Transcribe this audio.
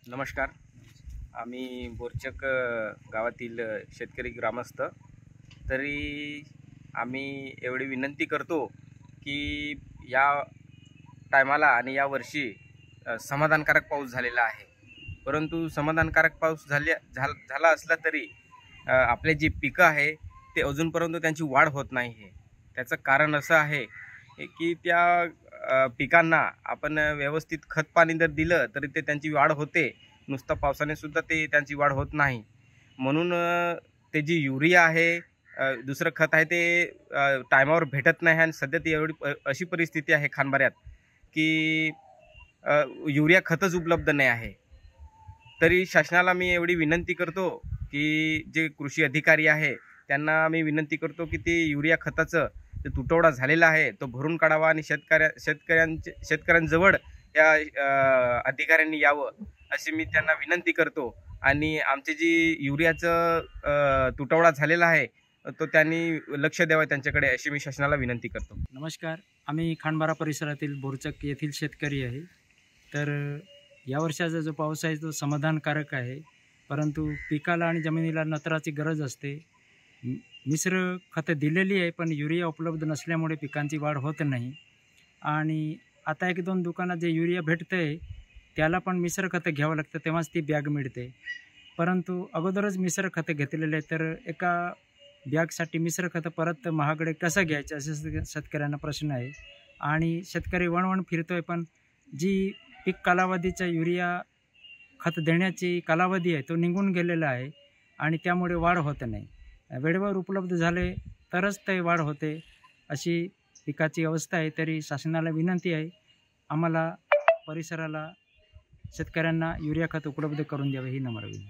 नमस्कार. आम्ही बोरचक गावातील शेतकरी ग्रामस्थ. तरी आम्ही एवढी विनंती करतो की या टायमाला आणि या वर्षी समाधानकारक पाऊस झालेला आहे. परंतु समाधानकारक पाऊस झाला असला तरी आपले जी पिकं आहे ते अजूनपर्यंत त्यांची वाढ होत नाही आहे. त्याचं कारण असं आहे की त्या पिकांना आपण व्यवस्थित खत पाणी जर दिलं तरी ते त्यांची वाढ होते. नुसतं पावसाने सुद्धा ते त्यांची वाढ होत नाही. म्हणून ते जी युरिया आहे, दुसरं खत आहे ते टायमावर भेटत नाही. आणि सध्या ती अशी परिस्थिती आहे खानबाऱ्यात की युरिया खतच उपलब्ध नाही आहे. तरी शासनाला मी एवढी विनंती करतो की जे कृषी अधिकारी आहे त्यांना मी विनंती करतो की ते युरिया खताचं जो तुटवडा झालेला आहे तो भरून काढावा आणि शेतकऱ्यांजवळ या अधिकाऱ्यांनी यावं अशी मी त्यांना विनंती करतो. आणि आमची जी युरियाचं तुटवडा झालेला आहे तो त्यांनी लक्ष द्यावं त्यांच्याकडे अशी मी शासनाला विनंती करतो. नमस्कार. आम्ही खांडबारा परिसरातील बोरचक येथील शेतकरी आहे. तर या वर्षाचा जो पाऊस आहे तो समाधानकारक आहे, परंतु पिकाला आणि जमिनीला नत्राची गरज असते. मिश्र खतं दिलेली आहे पण युरिया उपलब्ध नसल्यामुळे पिकांची वाढ होत नाही. आणि आता 1-2 दुकानात जे युरिया भेटतं आहे त्याला पण मिश्र खतं घ्यावं लागतं तेव्हाच ती बॅग मिळते. परंतु अगोदरच मिश्र खतं घेतलेले आहे तर एका बॅगसाठी मिश्र खतं परत महागडे कसं घ्यायचं असं शेतकऱ्यांना प्रश्न आहे. आणि शेतकरी वणवण फिरतोय पण जी पीक कालावधीचा युरिया खत देण्याची कालावधी आहे तो निघून गेलेला आहे आणि त्यामुळे वाढ होत नाही. वेळेवर उपलब्ध झाले तरच ते वाढ होते अशी पिकाची अवस्था आहे. तरी शासनाला विनंती आहे आम्हाला परिसराला शेतकऱ्यांना युरिया खत उपलब्ध करून द्यावे ही नम्र विनंती.